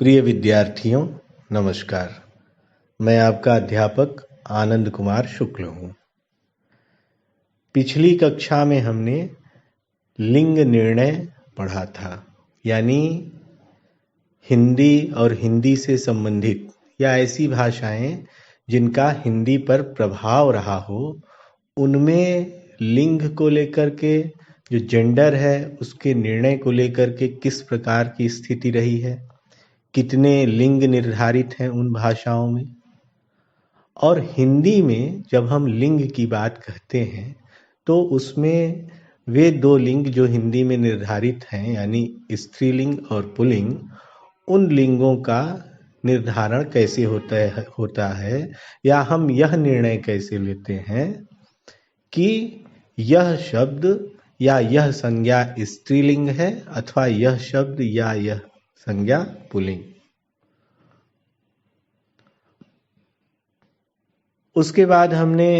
प्रिय विद्यार्थियों, नमस्कार। मैं आपका अध्यापक आनंद कुमार शुक्ल हूँ। पिछली कक्षा में हमने लिंग निर्णय पढ़ा था, यानी हिंदी और हिंदी से संबंधित या ऐसी भाषाएं जिनका हिंदी पर प्रभाव रहा हो, उनमें लिंग को लेकर के, जो जेंडर है उसके निर्णय को लेकर के किस प्रकार की स्थिति रही है, कितने लिंग निर्धारित हैं उन भाषाओं में। और हिंदी में जब हम लिंग की बात कहते हैं तो उसमें वे दो लिंग जो हिंदी में निर्धारित हैं, यानी स्त्रीलिंग और पुल्लिंग, उन लिंगों का निर्धारण कैसे होता है या हम यह निर्णय कैसे लेते हैं कि यह शब्द या यह संज्ञा स्त्रीलिंग है अथवा यह शब्द या यह संज्ञा पुल्लिंग। उसके बाद हमने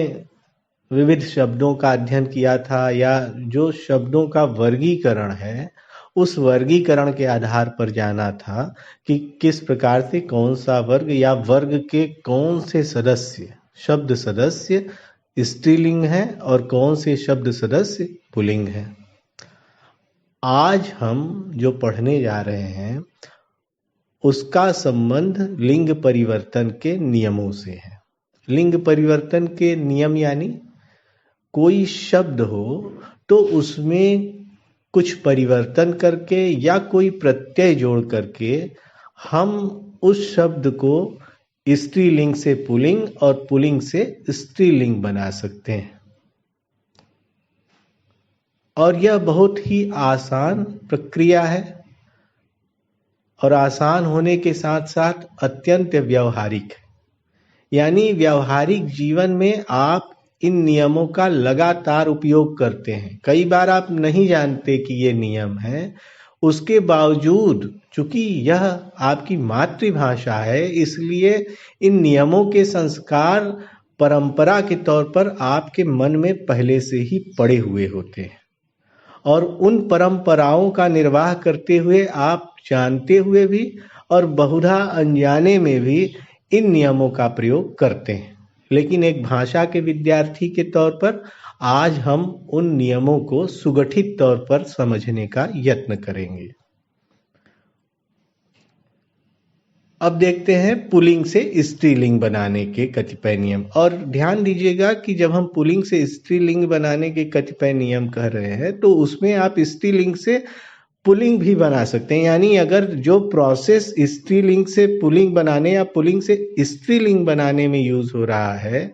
विविध शब्दों का अध्ययन किया था, या जो शब्दों का वर्गीकरण है उस वर्गीकरण के आधार पर जाना था कि किस प्रकार से कौन सा वर्ग या वर्ग के कौन से सदस्य, शब्द सदस्य स्त्रीलिंग है और कौन से शब्द सदस्य पुल्लिंग है। आज हम जो पढ़ने जा रहे हैं उसका संबंध लिंग परिवर्तन के नियमों से है। लिंग परिवर्तन के नियम यानी कोई शब्द हो तो उसमें कुछ परिवर्तन करके या कोई प्रत्यय जोड़ करके हम उस शब्द को स्त्रीलिंग से पुल्लिंग और पुल्लिंग से स्त्रीलिंग बना सकते हैं। और यह बहुत ही आसान प्रक्रिया है और आसान होने के साथ साथ अत्यंत व्यावहारिक है। यानी व्यावहारिक जीवन में आप इन नियमों का लगातार उपयोग करते हैं। कई बार आप नहीं जानते कि ये नियम है, उसके बावजूद चूंकि यह आपकी मातृभाषा है, इसलिए इन नियमों के संस्कार परंपरा के तौर पर आपके मन में पहले से ही पड़े हुए होते हैं और उन परंपराओं का निर्वाह करते हुए आप जानते हुए भी और बहुधा अनजाने में भी इन नियमों का प्रयोग करते हैं। लेकिन एक भाषा के विद्यार्थी के तौर पर आज हम उन नियमों को सुगठित तौर पर समझने का यत्न करेंगे। अब देखते हैं पुल्लिंग से स्त्रीलिंग बनाने के कतिपय नियम। और ध्यान दीजिएगा कि जब हम पुल्लिंग से स्त्रीलिंग बनाने के कतिपय नियम कह रहे हैं तो उसमें आप स्त्रीलिंग से पुल्लिंग भी बना सकते हैं। यानी अगर जो प्रोसेस स्त्रीलिंग से पुल्लिंग बनाने या पुल्लिंग से स्त्रीलिंग बनाने में यूज हो रहा है,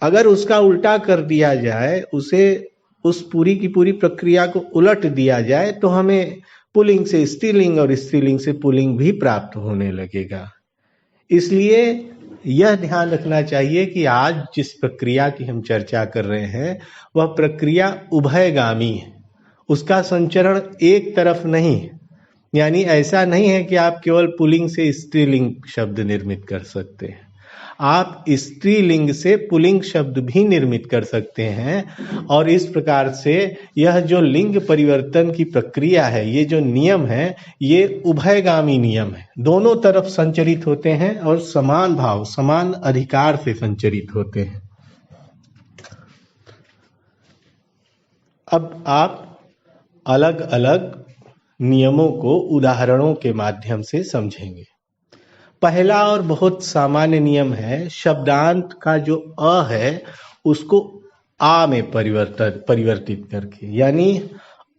अगर उसका उल्टा कर दिया जाए, उस पूरी की पूरी प्रक्रिया को उलट दिया जाए, तो हमें पुल्लिंग से स्त्रीलिंग और स्त्रीलिंग से पुल्लिंग भी प्राप्त होने लगेगा। इसलिए यह ध्यान रखना चाहिए कि आज जिस प्रक्रिया की हम चर्चा कर रहे हैं वह प्रक्रिया उभयगामी है, उसका संचरण एक तरफ नहीं। यानी ऐसा नहीं है कि आप केवल पुल्लिंग से स्त्रीलिंग शब्द निर्मित कर सकते हैं, आप स्त्रीलिंग से पुल्लिंग शब्द भी निर्मित कर सकते हैं। और इस प्रकार से यह जो लिंग परिवर्तन की प्रक्रिया है, ये जो नियम है, ये उभयगामी नियम है, दोनों तरफ संचरित होते हैं और समान भाव, समान अधिकार से संचरित होते हैं। अब आप अलग अलग नियमों को उदाहरणों के माध्यम से समझेंगे। पहला और बहुत सामान्य नियम है, शब्दांत का जो अ है उसको आ में परिवर्तित करके, यानी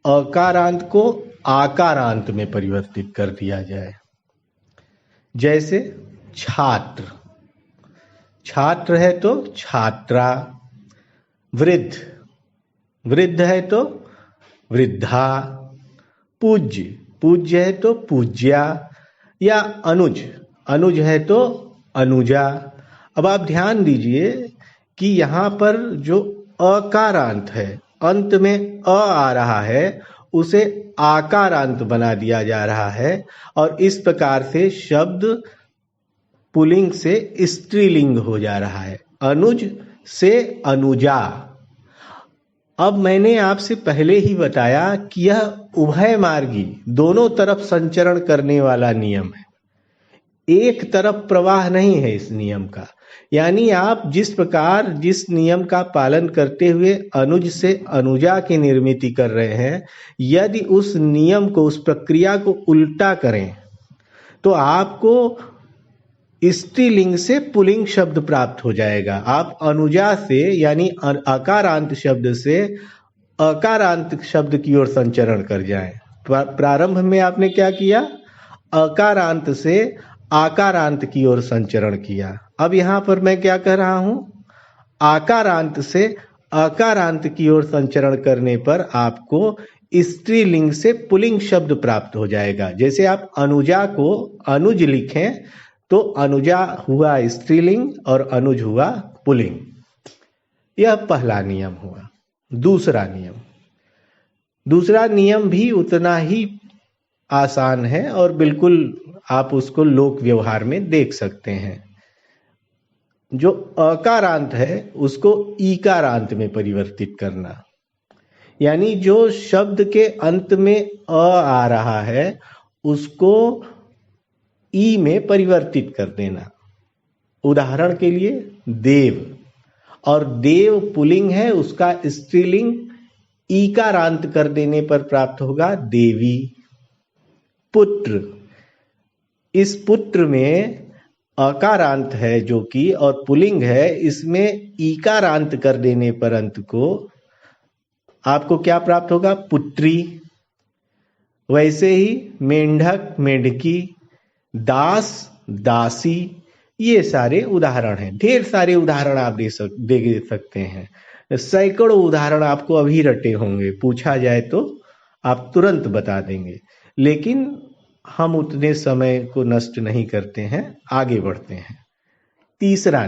अकारांत को आकारांत में परिवर्तित कर दिया जाए। जैसे छात्र, छात्र है तो छात्रा, वृद्ध, वृद्ध है तो वृद्धा, पूज्य, पूज्य है तो पूज्या, या अनुज, अनुज है तो अनुजा। अब आप ध्यान दीजिए कि यहाँ पर जो अकारांत है, अंत में अ आ रहा है, उसे आकारांत बना दिया जा रहा है और इस प्रकार से शब्द पुल्लिंग से स्त्रीलिंग हो जा रहा है। अनुज से अनुजा, अब मैंने आपसे पहले ही बताया कि यह उभय मार्गी, दोनों तरफ संचरण करने वाला नियम है, एक तरफ प्रवाह नहीं है इस नियम का। यानी आप जिस प्रकार जिस नियम का पालन करते हुए अनुज से अनुजा की निर्मित कर रहे हैं, यदि उस नियम को, उस प्रक्रिया को उल्टा करें तो आपको स्त्रीलिंग से पुल्लिंग शब्द प्राप्त हो जाएगा। आप अनुजा से यानी अकारांत शब्द से अकारांत शब्द की ओर संचरण कर जाएं। प्रारंभ में आपने क्या किया? अकारांत से आकारांत की ओर संचरण किया। अब यहां पर मैं क्या कह रहा हूं? आकारांत से अकारांत की ओर संचरण करने पर आपको स्त्रीलिंग से पुल्लिंग शब्द प्राप्त हो जाएगा। जैसे आप अनुजा को अनुज लिखें तो अनुजा हुआ स्त्रीलिंग और अनुज हुआ पुल्लिंग। यह पहला नियम हुआ। दूसरा नियम भी उतना ही आसान है और बिल्कुल आप उसको लोक व्यवहार में देख सकते हैं। जो अकारांत है उसको ईकारांत में परिवर्तित करना, यानी जो शब्द के अंत में अ आ रहा है उसको ई में परिवर्तित कर देना। उदाहरण के लिए देव, और देव पुल्लिंग है, उसका स्त्रीलिंग ईकारांत कर देने पर प्राप्त होगा देवी। पुत्र, इस पुत्र में अकारांत है जो कि और पुल्लिंग है, इसमें ईकारांत कर देने पर अंत को आपको क्या प्राप्त होगा? पुत्री। वैसे ही मेंढक, मेंढकी, दास, दासी, ये सारे उदाहरण हैं। ढेर सारे उदाहरण आप दे सकते हैं। सैकड़ों उदाहरण आपको अभी रटे होंगे, पूछा जाए तो आप तुरंत बता देंगे, लेकिन हम उतने समय को नष्ट नहीं करते हैं, आगे बढ़ते हैं। तीसरा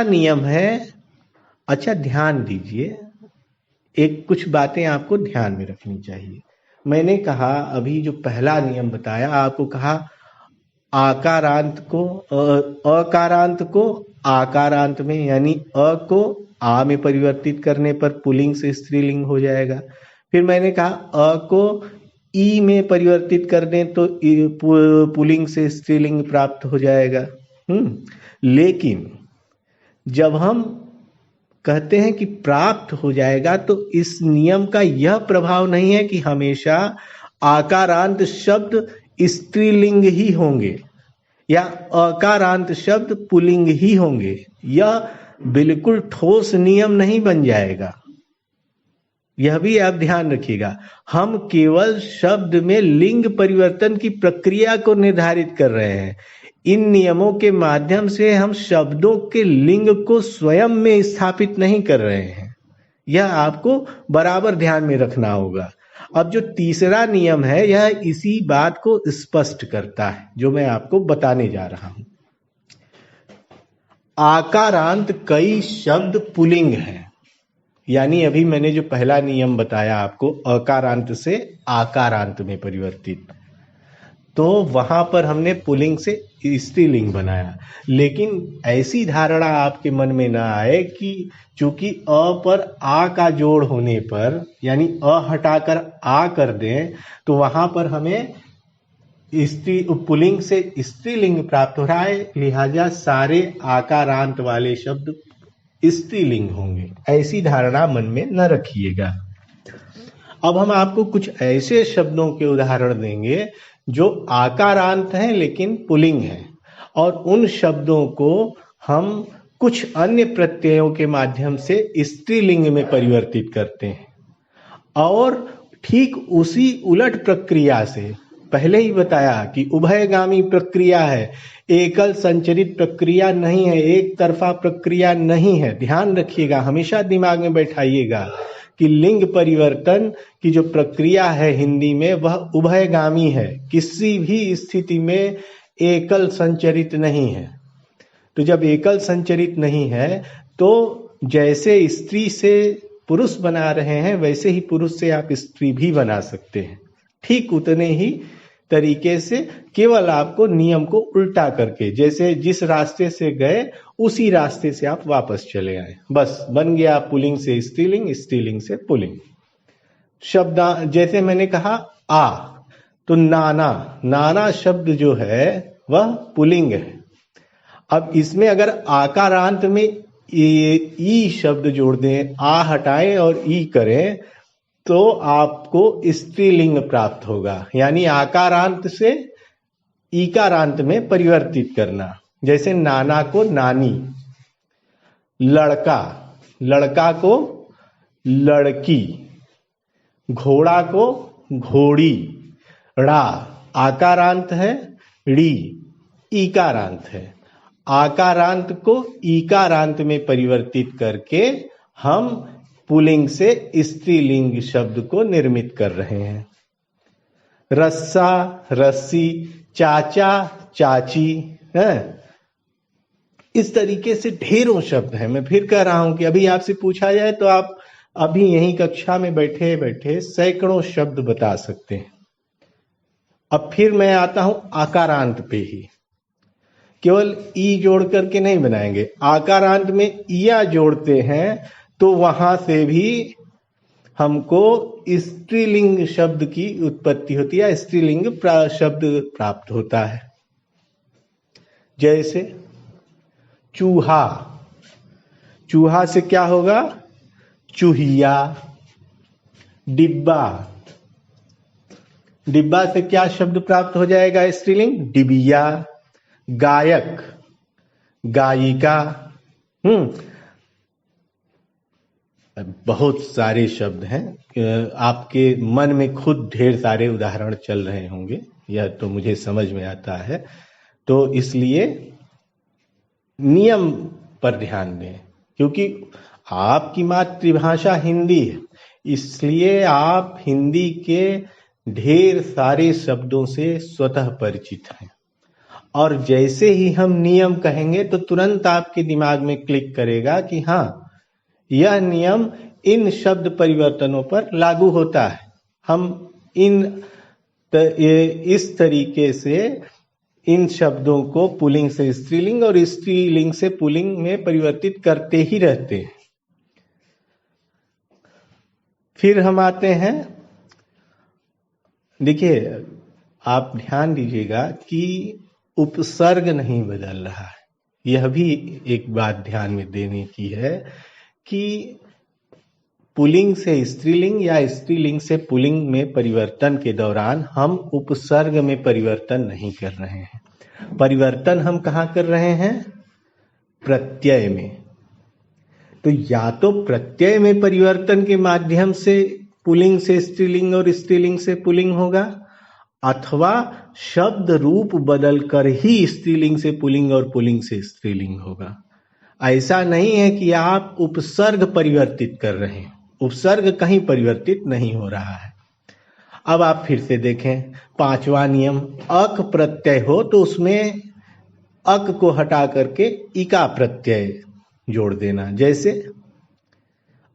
नियम है, अच्छा ध्यान दीजिए, कुछ बातें आपको ध्यान में रखनी चाहिए। मैंने कहा, अभी जो पहला नियम बताया, आपको कहा आकारांत को अकारांत को आकारांत में, यानी अ को आ में परिवर्तित करने पर पुल्लिंग से स्त्रीलिंग हो जाएगा। फिर मैंने कहा अ को ई में परिवर्तित कर दें तो पुल्लिंग से स्त्रीलिंग प्राप्त हो जाएगा। लेकिन जब हम कहते हैं कि प्राप्त हो जाएगा तो इस नियम का यह प्रभाव नहीं है कि हमेशा आकारांत शब्द स्त्रीलिंग ही होंगे या अकारांत शब्द पुल्लिंग ही होंगे। यह बिल्कुल ठोस नियम नहीं बन जाएगा, यह भी आप ध्यान रखिएगा। हम केवल शब्द में लिंग परिवर्तन की प्रक्रिया को निर्धारित कर रहे हैं। इन नियमों के माध्यम से हम शब्दों के लिंग को स्वयं में स्थापित नहीं कर रहे हैं, यह आपको बराबर ध्यान में रखना होगा। अब जो तीसरा नियम है यह इसी बात को स्पष्ट करता है जो मैं आपको बताने जा रहा हूं। आकारांत कई शब्द पुल्लिंग हैं, यानी अभी मैंने जो पहला नियम बताया आपको, अकारांत से आकारांत में परिवर्तित, तो वहां पर हमने पुल्लिंग से स्त्रीलिंग बनाया। लेकिन ऐसी धारणा आपके मन में ना आए कि चूंकि अ पर आ का जोड़ होने पर, यानी अ हटाकर आ कर दें तो वहां पर हमें पुल्लिंग से स्त्रीलिंग प्राप्त हो रहा है, लिहाजा सारे आकारांत वाले शब्द स्त्रीलिंग होंगे। ऐसी धारणा मन में न रखिएगा। अब हम आपको कुछ ऐसे शब्दों के उदाहरण देंगे जो आकारांत हैं लेकिन पुल्लिंग हैं, और उन शब्दों को हम कुछ अन्य प्रत्ययों के माध्यम से स्त्रीलिंग में परिवर्तित करते हैं। और ठीक उसी उलट प्रक्रिया से, पहले ही बताया कि उभयगामी प्रक्रिया है, एकल संचरित प्रक्रिया नहीं है, एक तरफा प्रक्रिया नहीं है। ध्यान रखिएगा, हमेशा दिमाग में बैठाइएगा कि लिंग परिवर्तन की जो प्रक्रिया है हिंदी में वह उभयगामी है, किसी भी स्थिति में एकल संचरित नहीं है। तो जब एकल संचरित नहीं है तो जैसे स्त्री से पुरुष बना रहे हैं वैसे ही पुरुष से आप स्त्री भी बना सकते हैं, ठीक उतने ही तरीके से, केवल आपको नियम को उल्टा करके, जैसे जिस रास्ते से गए उसी रास्ते से आप वापस चले आए, बस बन गया पुल्लिंग से स्त्रीलिंग, स्त्रीलिंग से पुल्लिंग। शब्द जैसे मैंने कहा आ, तो नाना, नाना शब्द जो है वह पुल्लिंग है। अब इसमें अगर आकारांत में ई शब्द जोड़ दें, आ हटाएं और ई करें, तो आपको स्त्रीलिंग प्राप्त होगा, यानी आकारांत से ईकारांत में परिवर्तित करना। जैसे नाना को नानी, लड़का, लड़का को लड़की, घोड़ा को घोड़ी, ड़ा आकारांत है, ड़ी ईकारांत है। आकारांत को ईकारांत में परिवर्तित करके हम पुल्लिंग से स्त्रीलिंग शब्द को निर्मित कर रहे हैं। रस्सा, रस्सी, चाचा, चाची है। इस तरीके से ढेरों शब्द हैं। मैं फिर कह रहा हूं कि अभी आपसे पूछा जाए तो आप अभी यहीं कक्षा में बैठे बैठे सैकड़ों शब्द बता सकते हैं। अब फिर मैं आता हूं आकारांत पे ही। केवल ई जोड़ करके नहीं बनाएंगे, आकारांत में इया जोड़ते हैं तो वहां से भी हमको स्त्रीलिंग शब्द की उत्पत्ति होती है, स्त्रीलिंग शब्द प्राप्त होता है। जैसे चूहा, चूहा से क्या होगा? चूहिया। डिब्बा, डिब्बा से क्या शब्द प्राप्त हो जाएगा स्त्रीलिंग? डिबिया। गायक, गायिका। बहुत सारे शब्द हैं, आपके मन में खुद ढेर सारे उदाहरण चल रहे होंगे, यह तो मुझे समझ में आता है। तो इसलिए नियम पर ध्यान दें, क्योंकि आपकी मातृभाषा हिंदी है, इसलिए आप हिंदी के ढेर सारे शब्दों से स्वतः परिचित हैं। और जैसे ही हम नियम कहेंगे तो तुरंत आपके दिमाग में क्लिक करेगा कि हाँ, यह नियम इन शब्द परिवर्तनों पर लागू होता है। हम इस तरीके से इन शब्दों को पुल्लिंग से स्त्रीलिंग और स्त्रीलिंग से पुल्लिंग में परिवर्तित करते ही रहते हैं। फिर हम आते हैं, देखिए आप ध्यान दीजिएगा कि उपसर्ग नहीं बदल रहा है। यह भी एक बात ध्यान में देने की है कि पुल्लिंग से स्त्रीलिंग या स्त्रीलिंग से पुल्लिंग में परिवर्तन के दौरान हम उपसर्ग में परिवर्तन नहीं कर रहे हैं। परिवर्तन हम कहाँ कर रहे हैं? प्रत्यय में। तो या तो प्रत्यय में परिवर्तन के माध्यम से पुल्लिंग से स्त्रीलिंग और स्त्रीलिंग से पुल्लिंग होगा, अथवा शब्द रूप बदलकर ही स्त्रीलिंग से पुल्लिंग और पुल्लिंग से स्त्रीलिंग होगा। ऐसा नहीं है कि आप उपसर्ग परिवर्तित कर रहे हैं, उपसर्ग कहीं परिवर्तित नहीं हो रहा है। अब आप फिर से देखें, पांचवा नियम, अक प्रत्यय हो तो उसमें अक को हटा करके इका प्रत्यय जोड़ देना। जैसे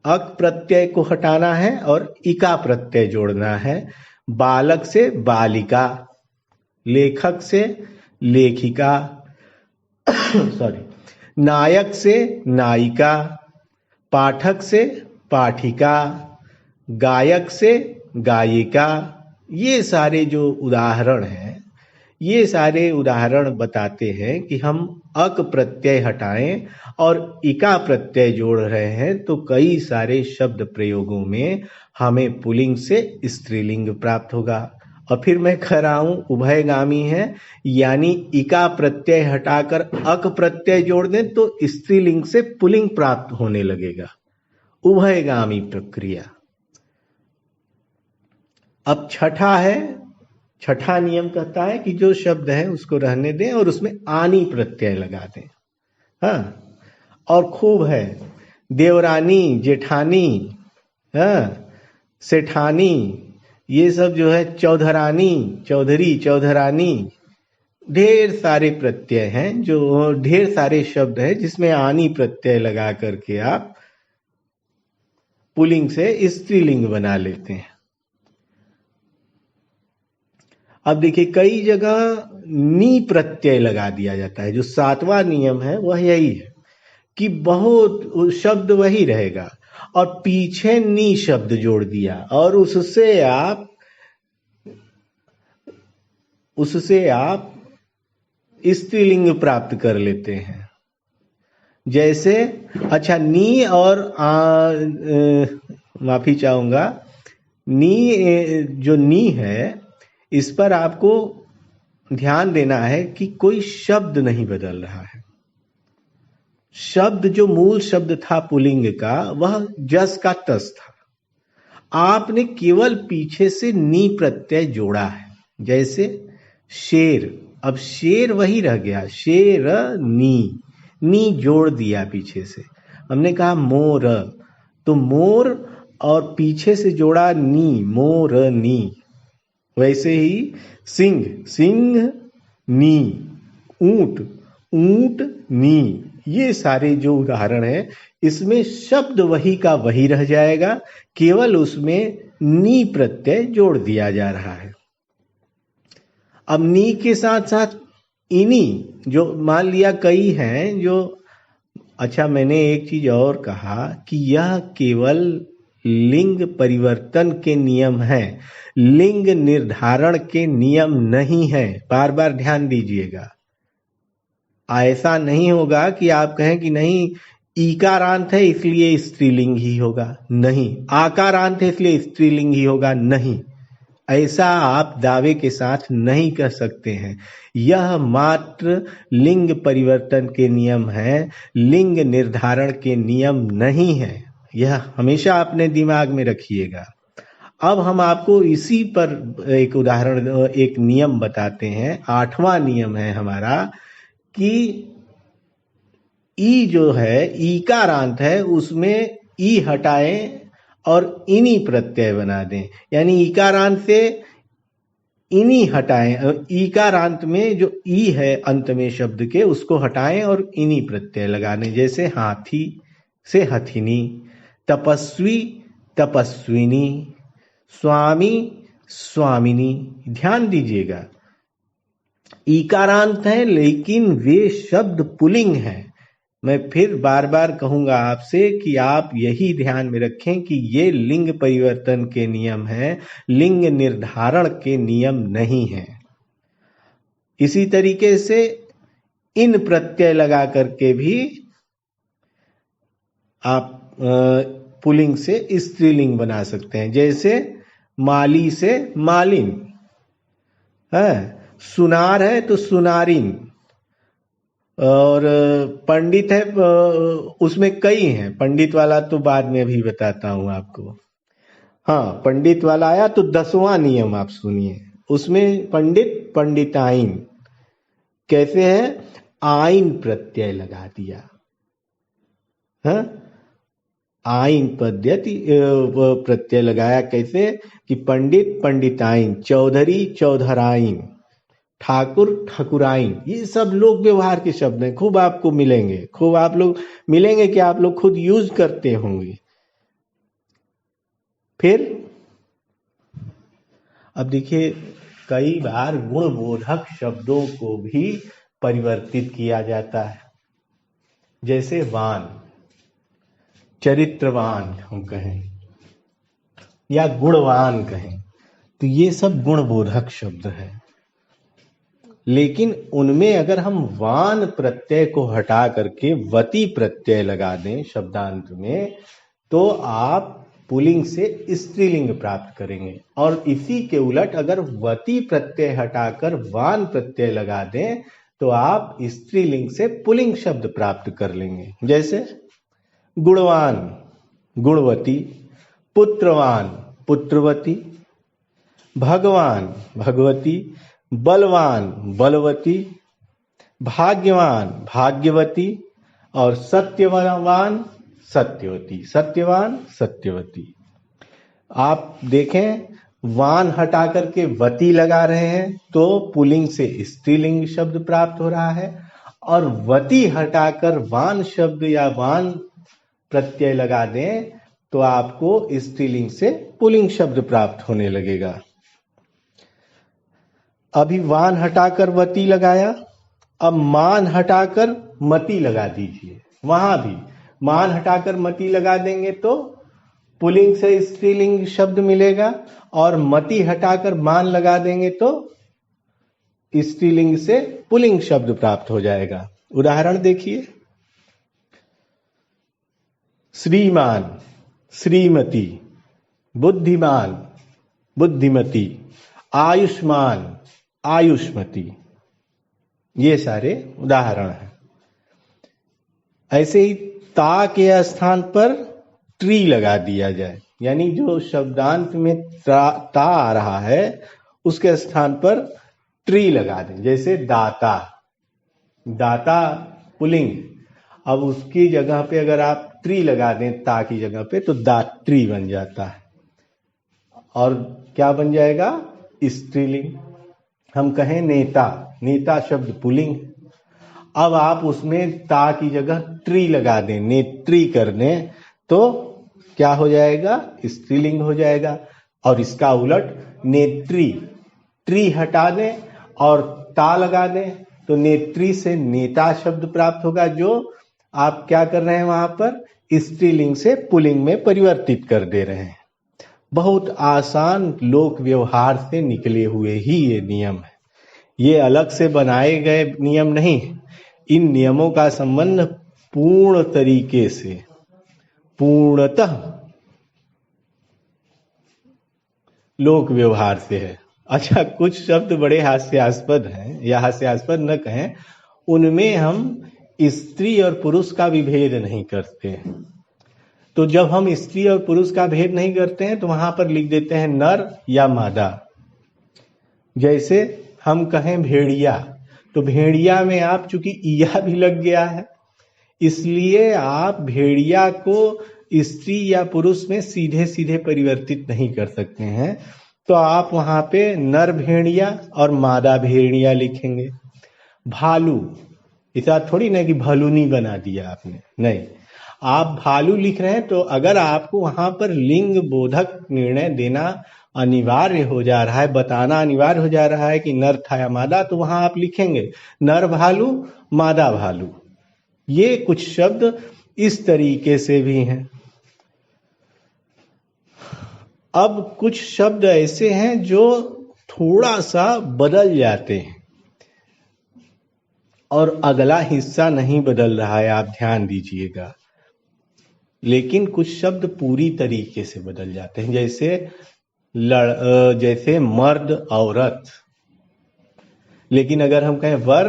अक प्रत्यय को हटाना है और इका प्रत्यय जोड़ना है। बालक से बालिका, लेखक से लेखिका सॉरी, नायक से नायिका, पाठक से पाठिका, गायक से गायिका। ये सारे जो उदाहरण हैं, ये सारे उदाहरण बताते हैं कि हम अक प्रत्यय हटाएं और इका प्रत्यय जोड़ रहे हैं तो कई सारे शब्द प्रयोगों में हमें पुल्लिंग से स्त्रीलिंग प्राप्त होगा। और फिर मैं कह रहा हूं उभयगामी है, यानी इका प्रत्यय हटाकर अक प्रत्यय जोड़ दें तो स्त्रीलिंग से पुल्लिंग प्राप्त होने लगेगा। उभयगामी प्रक्रिया। अब छठा है, छठा नियम कहता है कि जो शब्द है उसको रहने दें और उसमें आनी प्रत्यय लगा दें। हाँ, और खूब है, देवरानी, जेठानी, हाँ, सेठानी, ये सब जो है, चौधरानी, चौधरी, चौधरानी, ढेर सारे प्रत्यय हैं, जो ढेर सारे शब्द हैं जिसमें आनी प्रत्यय लगा करके आप पुल्लिंग से स्त्रीलिंग बना लेते हैं। अब देखिए कई जगह नी प्रत्यय लगा दिया जाता है। जो सातवां नियम है वह यही है कि बहुत शब्द वही रहेगा, और पीछे नी शब्द जोड़ दिया और उससे आप स्त्रीलिंग प्राप्त कर लेते हैं। जैसे अच्छा नी और माफी चाहूंगा, जो नी है इस पर आपको ध्यान देना है कि कोई शब्द नहीं बदल रहा है। शब्द जो मूल शब्द था पुल्लिंग का वह जस का तस था, आपने केवल पीछे से नी प्रत्यय जोड़ा है। जैसे शेर, अब शेर वही रह गया, शेर नी जोड़ दिया पीछे से। हमने कहा मोर, तो मोर और पीछे से जोड़ा नी, मोर नी। वैसे ही सिंह नी, ऊंट नी। ये सारे जो उदाहरण है इसमें शब्द वही का वही रह जाएगा, केवल उसमें नी प्रत्यय जोड़ दिया जा रहा है। अब नी के साथ साथ इनी, जो मान लिया कई हैं जो, अच्छा मैंने एक चीज और कहा कि यह केवल लिंग परिवर्तन के नियम है, लिंग निर्धारण के नियम नहीं है। बार बार ध्यान दीजिएगा, ऐसा नहीं होगा कि आप कहें कि नहीं ईकारांत है इसलिए स्त्रीलिंग ही होगा, नहीं आकारांत है इसलिए स्त्रीलिंग ही होगा, नहीं, ऐसा आप दावे के साथ नहीं कह सकते हैं। यह मात्र लिंग परिवर्तन के नियम है, लिंग निर्धारण के नियम नहीं है। यह हमेशा अपने दिमाग में रखिएगा। अब हम आपको इसी पर एक उदाहरण, एक नियम बताते हैं। 8वां नियम है हमारा कि ई जो है ईकारांत है उसमें ई हटाएं और इनी प्रत्यय बना दें, यानी ईकारांत से इनी हटाएं, ईकारांत में जो ई है अंत में शब्द के उसको हटाएं और इनी प्रत्यय लगा दें। जैसे हाथी से हथिनी, तपस्वी तपस्विनी, स्वामी स्वामिनी। ध्यान दीजिएगा, ईकारांत है लेकिन वे शब्द पुल्लिंग हैं। मैं फिर बार बार कहूंगा आपसे कि आप यही ध्यान में रखें कि ये लिंग परिवर्तन के नियम हैं, लिंग निर्धारण के नियम नहीं हैं। इसी तरीके से इन प्रत्यय लगा करके भी आप पुल्लिंग से स्त्रीलिंग बना सकते हैं। जैसे माली से मालिन है, सुनार है तो सुनारिन, और पंडित है उसमें कई हैं, पंडित वाला तो बाद में भी बताता हूं आपको। हाँ, पंडित वाला आया तो 10वां नियम आप सुनिए, उसमें पंडित पंडिताइन कैसे है, आइन प्रत्यय लगा दिया। हाँ, आइन पद्धति प्रत्यय लगाया कैसे कि पंडित पंडिताइन, चौधरी चौधराइन, ठाकुर ठाकुराइन। ये सब लोक व्यवहार के शब्द हैं, खूब आपको मिलेंगे, खूब आप लोग मिलेंगे कि आप लोग खुद यूज करते होंगे। फिर अब देखिए, कई बार गुणबोधक शब्दों को भी परिवर्तित किया जाता है। जैसे वान, चरित्रवान हम कहें या गुणवान कहें, तो ये सब गुणबोधक शब्द हैं। लेकिन उनमें अगर हम वान प्रत्यय को हटा करके वती प्रत्यय लगा दें शब्दांत में, तो आप पुल्लिंग से स्त्रीलिंग प्राप्त करेंगे। और इसी के उलट अगर वती प्रत्यय हटाकर वान प्रत्यय लगा दें तो आप स्त्रीलिंग से पुल्लिंग शब्द प्राप्त कर लेंगे। जैसे गुणवान गुणवती, पुत्रवान पुत्रवती, भगवान भगवती, बलवान बलवती, भाग्यवान भाग्यवती, और सत्यवान सत्यवती, सत्यवान सत्यवती। आप देखें, वान हटा करके वती लगा रहे हैं तो पुल्लिंग से स्त्रीलिंग शब्द प्राप्त हो रहा है, और वती हटाकर वान शब्द या वान प्रत्यय लगा दें तो आपको स्त्रीलिंग से पुल्लिंग शब्द प्राप्त होने लगेगा। अभी वान हटाकर वती लगाया, अब मान हटाकर मती लगा दीजिए। वहां भी मान हटाकर मति लगा देंगे तो पुल्लिंग से स्त्रीलिंग शब्द मिलेगा, और मति हटाकर मान लगा देंगे तो स्त्रीलिंग से पुल्लिंग शब्द प्राप्त हो जाएगा। उदाहरण देखिए, श्रीमान, श्रीमती, बुद्धिमान, बुद्धिमती, आयुष्मान, आयुष्मती, ये सारे उदाहरण हैं। ऐसे ही ता के स्थान पर ट्री लगा दिया जाए, यानी जो शब्दांत में ता आ रहा है उसके स्थान पर ट्री लगा दें। जैसे दाता, दाता पुल्लिंग, अब उसकी जगह पे अगर आप ट्री लगा दें ता की जगह पे तो दात्री बन जाता है, और क्या बन जाएगा? स्त्रीलिंग। हम कहें नेता, नेता शब्द पुल्लिंग, अब आप उसमें ता की जगह ट्री लगा दें, नेत्री कर दें, तो क्या हो जाएगा? स्त्रीलिंग हो जाएगा। और इसका उलट नेत्री, ट्री हटा दें और ता लगा दें तो नेत्री से नेता शब्द प्राप्त होगा, जो आप क्या कर रहे हैं वहां पर? स्त्रीलिंग से पुल्लिंग में परिवर्तित कर दे रहे हैं। बहुत आसान लोक व्यवहार से निकले हुए ही ये नियम है, ये अलग से बनाए गए नियम नहीं। इन नियमों का संबंध पूर्ण तरीके से, पूर्णतः लोक व्यवहार से है। अच्छा, कुछ शब्द बड़े हास्यास्पद हैं, या हास्यास्पद न कहें, उनमें हम स्त्री और पुरुष का विभेद नहीं करते हैं। तो जब हम स्त्री और पुरुष का भेद नहीं करते हैं तो वहां पर लिख देते हैं नर या मादा। जैसे हम कहें भेड़िया, तो भेड़िया में आप चूंकि इया भी लग गया है, इसलिए आप भेड़िया को स्त्री या पुरुष में सीधे सीधे परिवर्तित नहीं कर सकते हैं, तो आप वहां पे नर भेड़िया और मादा भेड़िया लिखेंगे। भालू, ऐसा थोड़ी ना कि भालूनी बना दिया आपने, नहीं, आप भालू लिख रहे हैं तो अगर आपको वहां पर लिंग बोधक निर्णय देना अनिवार्य हो जा रहा है, बताना अनिवार्य हो जा रहा है कि नर था या मादा, तो वहां आप लिखेंगे नर भालू, मादा भालू। ये कुछ शब्द इस तरीके से भी हैं। अब कुछ शब्द ऐसे हैं जो थोड़ा सा बदल जाते हैं और अगला हिस्सा नहीं बदल रहा है, आप ध्यान दीजिएगा। लेकिन कुछ शब्द पूरी तरीके से बदल जाते हैं, जैसे मर्द, औरत। लेकिन अगर हम कहें वर,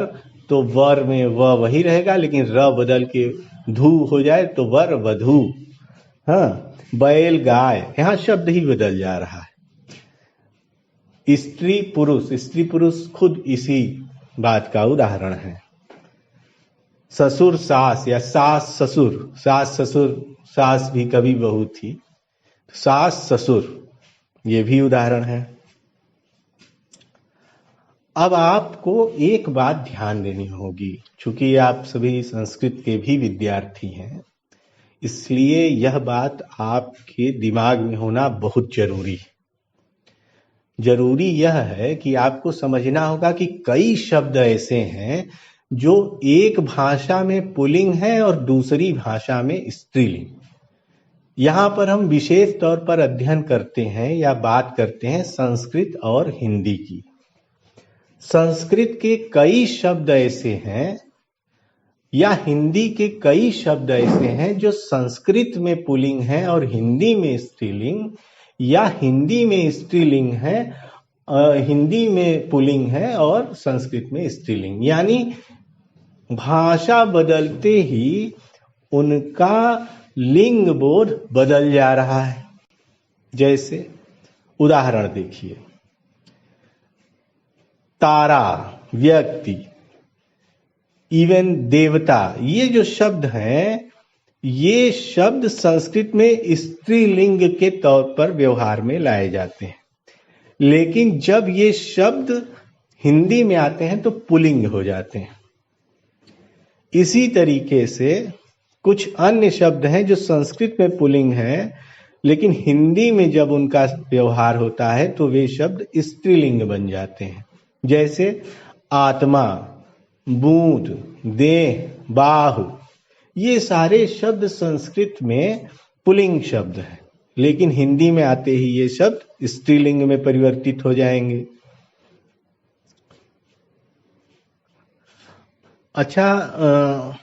तो वर में व वही रहेगा, लेकिन र बदल के धू हो जाए तो वर वधू। हाँ, बैल, गाय, यहां शब्द ही बदल जा रहा है। स्त्री पुरुष, स्त्री पुरुष खुद इसी बात का उदाहरण है। ससुर सास या सास ससुर, सास ससुर, सास भी कभी बहू थी, सास ससुर, ये भी उदाहरण है। अब आपको एक बात ध्यान देनी होगी, चूंकि आप सभी संस्कृत के भी विद्यार्थी हैं, इसलिए यह बात आपके दिमाग में होना बहुत जरूरी है। जरूरी यह है कि आपको समझना होगा कि कई शब्द ऐसे हैं जो एक भाषा में पुल्लिंग है और दूसरी भाषा में स्त्रीलिंग। यहां पर हम विशेष तौर पर अध्ययन करते हैं या बात करते हैं संस्कृत और हिंदी की। संस्कृत के कई शब्द ऐसे हैं या हिंदी के कई शब्द ऐसे हैं जो संस्कृत में पुल्लिंग है और हिंदी में स्त्रीलिंग, या हिंदी में स्त्रीलिंग है, हिंदी में पुल्लिंग है और संस्कृत में स्त्रीलिंग। यानी भाषा बदलते ही उनका लिंग बोध बदल जा रहा है। जैसे उदाहरण देखिए, तारा, व्यक्ति, इवन देवता, ये जो शब्द हैं, ये शब्द संस्कृत में स्त्रीलिंग के तौर पर व्यवहार में लाए जाते हैं, लेकिन जब ये शब्द हिंदी में आते हैं तो पुल्लिंग हो जाते हैं। इसी तरीके से कुछ अन्य शब्द हैं जो संस्कृत में पुल्लिंग हैं, लेकिन हिंदी में जब उनका व्यवहार होता है तो वे शब्द स्त्रीलिंग बन जाते हैं। जैसे आत्मा, बूंद, देह, बाहु, ये सारे शब्द संस्कृत में पुल्लिंग शब्द हैं, लेकिन हिंदी में आते ही ये शब्द स्त्रीलिंग में परिवर्तित हो जाएंगे। अच्छा,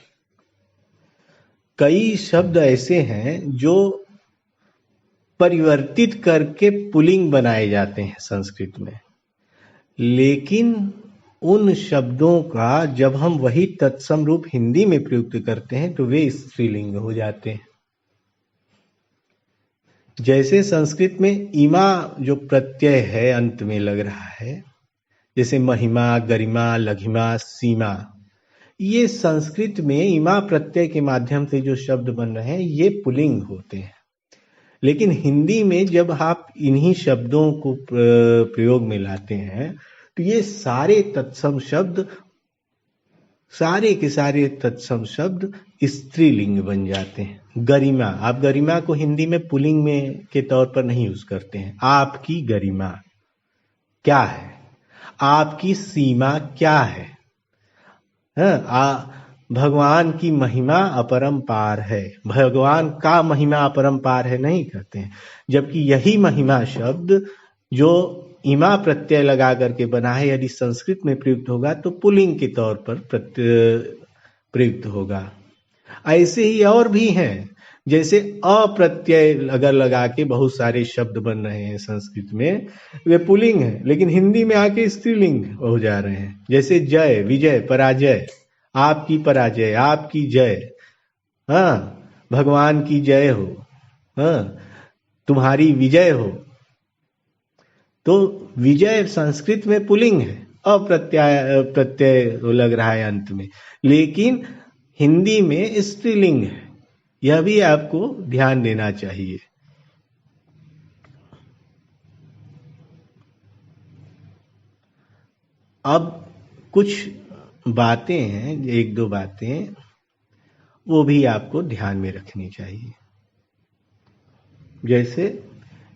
कई शब्द ऐसे हैं जो परिवर्तित करके पुल्लिंग बनाए जाते हैं संस्कृत में, लेकिन उन शब्दों का जब हम वही तत्सम रूप हिंदी में प्रयुक्त करते हैं तो वे स्त्रीलिंग हो जाते हैं। जैसे संस्कृत में इमा जो प्रत्यय है अंत में लग रहा है, जैसे महिमा, गरिमा, लघिमा, सीमा, ये संस्कृत में इमा प्रत्यय के माध्यम से जो शब्द बन रहे हैं ये पुल्लिंग होते हैं। लेकिन हिंदी में जब आप इन्हीं शब्दों को प्रयोग में लाते हैं तो ये सारे तत्सम शब्द, सारे के सारे तत्सम शब्द स्त्रीलिंग बन जाते हैं। गरिमा, आप गरिमा को हिंदी में पुल्लिंग में के तौर पर नहीं यूज करते हैं। आपकी गरिमा क्या है, आपकी सीमा क्या है, भगवान की महिमा अपरंपार है, भगवान का महिमा अपरंपार है नहीं कहते हैं। जबकि यही महिमा शब्द जो इमा प्रत्यय लगा करके बना है, यदि संस्कृत में प्रयुक्त होगा तो पुल्लिंग के तौर पर प्रयुक्त होगा। ऐसे ही और भी हैं, जैसे अप्रत्यय अगर लगा के बहुत सारे शब्द बन रहे हैं संस्कृत में, वे पुल्लिंग है लेकिन हिंदी में आके स्त्रीलिंग हो जा रहे हैं। जैसे जय, विजय, पराजय, आपकी पराजय, आपकी जय, भगवान की जय हो, तुम्हारी विजय हो। तो विजय संस्कृत में पुल्लिंग है, प्रत्यय लग रहा है अंत में, लेकिन हिंदी में स्त्रीलिंग है। यह भी आपको ध्यान देना चाहिए। अब कुछ बातें हैं, एक दो बातें वो भी आपको ध्यान में रखनी चाहिए। जैसे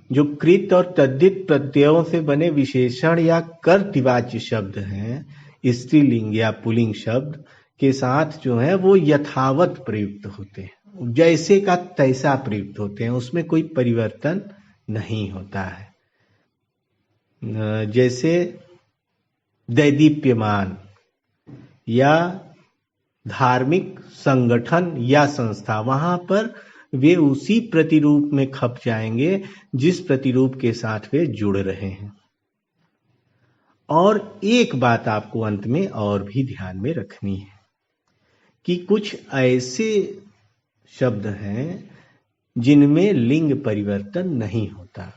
जो कृत और तद्धित प्रत्ययों से बने विशेषण या कर्तृवाच्य शब्द हैं, स्त्रीलिंग या पुल्लिंग शब्द के साथ जो है वो यथावत प्रयुक्त होते हैं, जैसे का तैसा प्रयुक्त होते हैं, उसमें कोई परिवर्तन नहीं होता है। जैसे दैदीप्यमान या धार्मिक संगठन या संस्था, वहां पर वे उसी प्रतिरूप में खप जाएंगे जिस प्रतिरूप के साथ वे जुड़ रहे हैं। और एक बात आपको अंत में और भी ध्यान में रखनी है कि कुछ ऐसे शब्द हैं जिनमें लिंग परिवर्तन नहीं होता,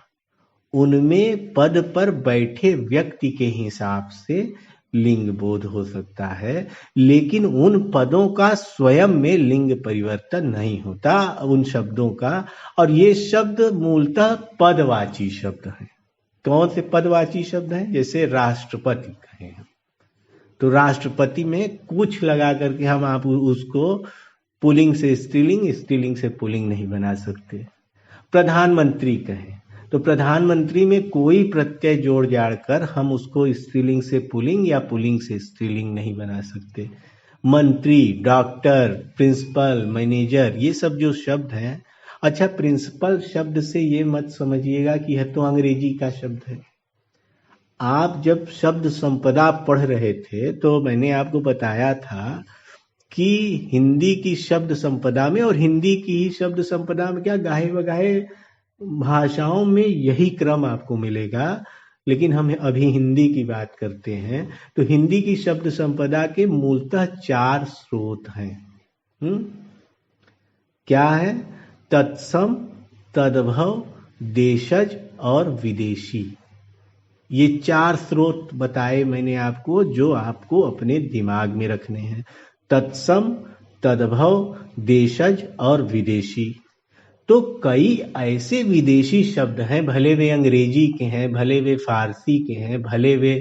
उनमें पद पर बैठे व्यक्ति के हिसाब से लिंग बोध हो सकता है, लेकिन उन पदों का स्वयं में लिंग परिवर्तन नहीं होता उन शब्दों का। और ये शब्द मूलतः पदवाची शब्द हैं। कौन से पदवाची शब्द हैं? जैसे राष्ट्रपति कहें तो राष्ट्रपति में कुछ लगा करके हम आप उसको पुल्लिंग से स्त्रीलिंग, स्त्रीलिंग से पुल्लिंग नहीं बना सकते। प्रधानमंत्री कहें तो प्रधानमंत्री में कोई प्रत्यय जोड़ जाड़ कर हम उसको स्त्रीलिंग से पुल्लिंग या पुल्लिंग से स्त्रीलिंग नहीं बना सकते। मंत्री, डॉक्टर, प्रिंसिपल, मैनेजर, ये सब जो शब्द हैं, अच्छा प्रिंसिपल शब्द से ये मत समझिएगा कि यह तो अंग्रेजी का शब्द है। आप जब शब्द संपदा पढ़ रहे थे तो मैंने आपको बताया था कि हिंदी की शब्द संपदा में और हिंदी की ही शब्द संपदा में क्या गाहे बगाहे भाषाओं में यही क्रम आपको मिलेगा, लेकिन हम अभी हिंदी की बात करते हैं। तो हिंदी की शब्द संपदा के मूलतः 4 स्रोत हैं। क्या है? तत्सम, तद्भव, देशज और विदेशी। ये 4 स्रोत बताए मैंने आपको, जो आपको अपने दिमाग में रखने हैं। तत्सम, तद्भव, देशज और विदेशी। तो कई ऐसे विदेशी शब्द हैं, भले वे अंग्रेजी के हैं, भले वे फारसी के हैं, भले वे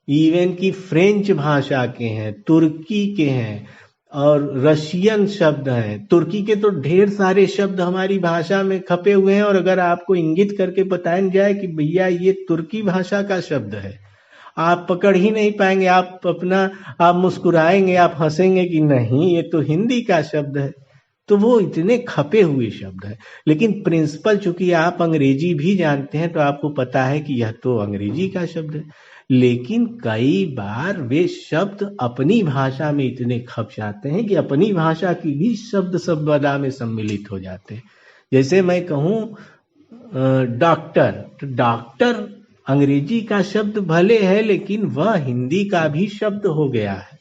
इवन की फ्रेंच भाषा के हैं, तुर्की के हैं और रशियन शब्द हैं। तुर्की के तो ढेर सारे शब्द हमारी भाषा में खपे हुए हैं, और अगर आपको इंगित करके बताया जाए कि भैया ये तुर्की भाषा का शब्द है, आप पकड़ ही नहीं पाएंगे। आप मुस्कुराएंगे, आप हंसेंगे कि नहीं ये तो हिंदी का शब्द है। तो वो इतने खपे हुए शब्द है। लेकिन प्रिंसिपल, चूंकि आप अंग्रेजी भी जानते हैं तो आपको पता है कि यह तो अंग्रेजी का शब्द है, लेकिन कई बार वे शब्द अपनी भाषा में इतने खप जाते हैं कि अपनी भाषा की भी शब्द संपदा में सम्मिलित हो जाते हैं। जैसे मैं कहूँ डॉक्टर, तो डॉक्टर अंग्रेजी का शब्द भले है लेकिन वह हिंदी का भी शब्द हो गया है।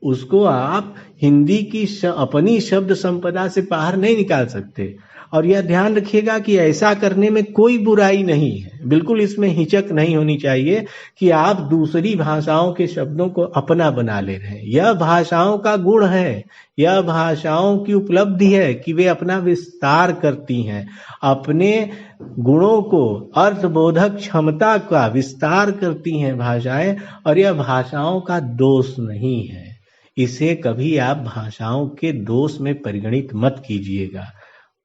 उसको आप हिंदी की अपनी शब्द संपदा से बाहर नहीं निकाल सकते। और यह ध्यान रखिएगा कि ऐसा करने में कोई बुराई नहीं है, बिल्कुल इसमें हिचक नहीं होनी चाहिए कि आप दूसरी भाषाओं के शब्दों को अपना बना ले रहे हैं। यह भाषाओं का गुण है, यह भाषाओं की उपलब्धि है कि वे अपना विस्तार करती हैं, अपने गुणों को, अर्थबोधक क्षमता का विस्तार करती हैं भाषाएं, और यह भाषाओं का दोष नहीं है। इसे कभी आप भाषाओं के दोष में परिगणित मत कीजिएगा।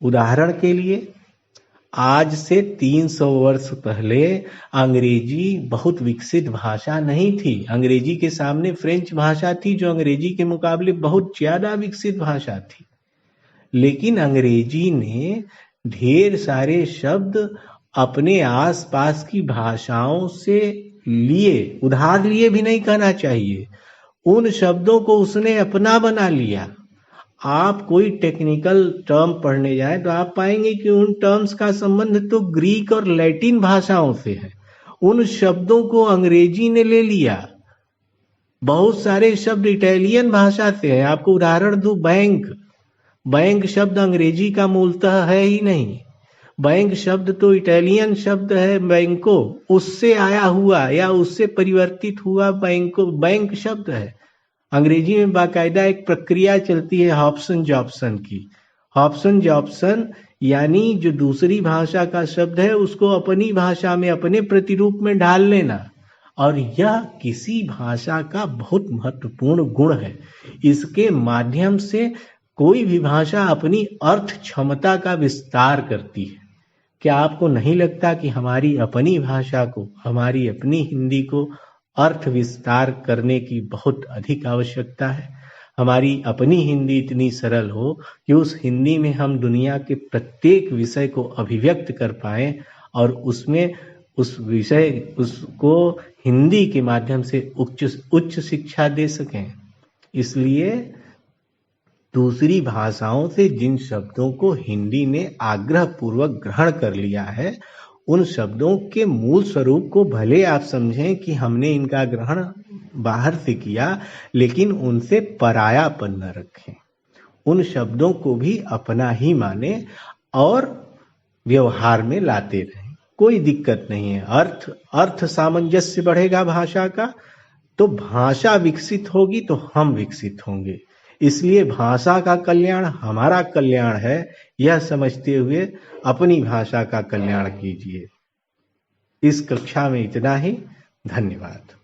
उदाहरण के लिए, आज से 300 वर्ष पहले अंग्रेजी बहुत विकसित भाषा नहीं थी। अंग्रेजी के सामने फ्रेंच भाषा थी जो अंग्रेजी के मुकाबले बहुत ज्यादा विकसित भाषा थी। लेकिन अंग्रेजी ने ढेर सारे शब्द अपने आसपास की भाषाओं से लिए, उधार लिए भी नहीं कहना चाहिए, उन शब्दों को उसने अपना बना लिया। आप कोई टेक्निकल टर्म पढ़ने जाएं तो आप पाएंगे कि उन टर्म्स का संबंध तो ग्रीक और लैटिन भाषाओं से है। उन शब्दों को अंग्रेजी ने ले लिया। बहुत सारे शब्द इटालियन भाषा से हैं। आपको उदाहरण दूं, बैंक। बैंक शब्द अंग्रेजी का मूलतः है ही नहीं। बैंक शब्द तो इटालियन शब्द है बैंको, उससे आया हुआ या उससे परिवर्तित हुआ बैंको, बैंक शब्द है। अंग्रेजी में बाकायदा एक प्रक्रिया चलती है हॉब्सन जॉब्सन की। हॉब्सन जॉब्सन यानी जो दूसरी भाषा का शब्द है उसको अपनी भाषा में अपने प्रतिरूप में ढाल लेना, और यह किसी भाषा का बहुत महत्वपूर्ण गुण है। इसके माध्यम से कोई भी भाषा अपनी अर्थ क्षमता का विस्तार करती है। क्या आपको नहीं लगता कि हमारी अपनी भाषा को, हमारी अपनी हिंदी को अर्थ विस्तार करने की बहुत अधिक आवश्यकता है? हमारी अपनी हिंदी इतनी सरल हो कि उस हिंदी में हम दुनिया के प्रत्येक विषय को अभिव्यक्त कर पाएं और उसमें उस विषय उसको हिंदी के माध्यम से उच्च शिक्षा दे सकें। इसलिए दूसरी भाषाओं से जिन शब्दों को हिंदी ने आग्रह पूर्वक ग्रहण कर लिया है, उन शब्दों के मूल स्वरूप को भले आप समझें कि हमने इनका ग्रहण बाहर से किया, लेकिन उनसे परायापन न रखें। उन शब्दों को भी अपना ही माने और व्यवहार में लाते रहें। कोई दिक्कत नहीं है। अर्थ सामंजस्य बढ़ेगा भाषा का, तो भाषा विकसित होगी तो हम विकसित होंगे। इसलिए भाषा का कल्याण हमारा कल्याण है, यह समझते हुए अपनी भाषा का कल्याण कीजिए। इस कक्षा में इतना ही। धन्यवाद।